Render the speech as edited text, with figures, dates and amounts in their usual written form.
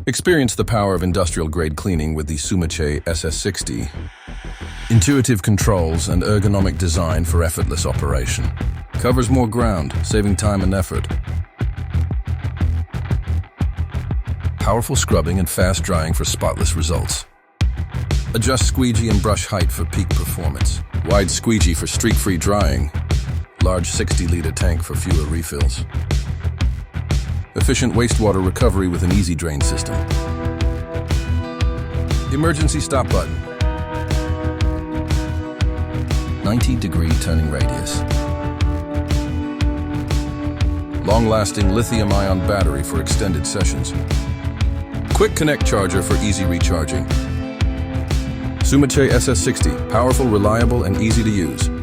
Experience the power of industrial-grade cleaning with the Sumachay SS60. Intuitive controls and ergonomic design for effortless operation. Covers more ground, saving time and effort. Powerful scrubbing and fast drying for spotless results. Adjust squeegee and brush height for peak performance. Wide squeegee for streak-free drying. Large 60-liter tank for fewer refills. Efficient wastewater recovery with an easy drain system. Emergency stop button. 90-degree turning radius. Long-lasting lithium-ion battery for extended sessions. Quick connect charger for easy recharging. Sumachay SS60, powerful, reliable, and easy to use.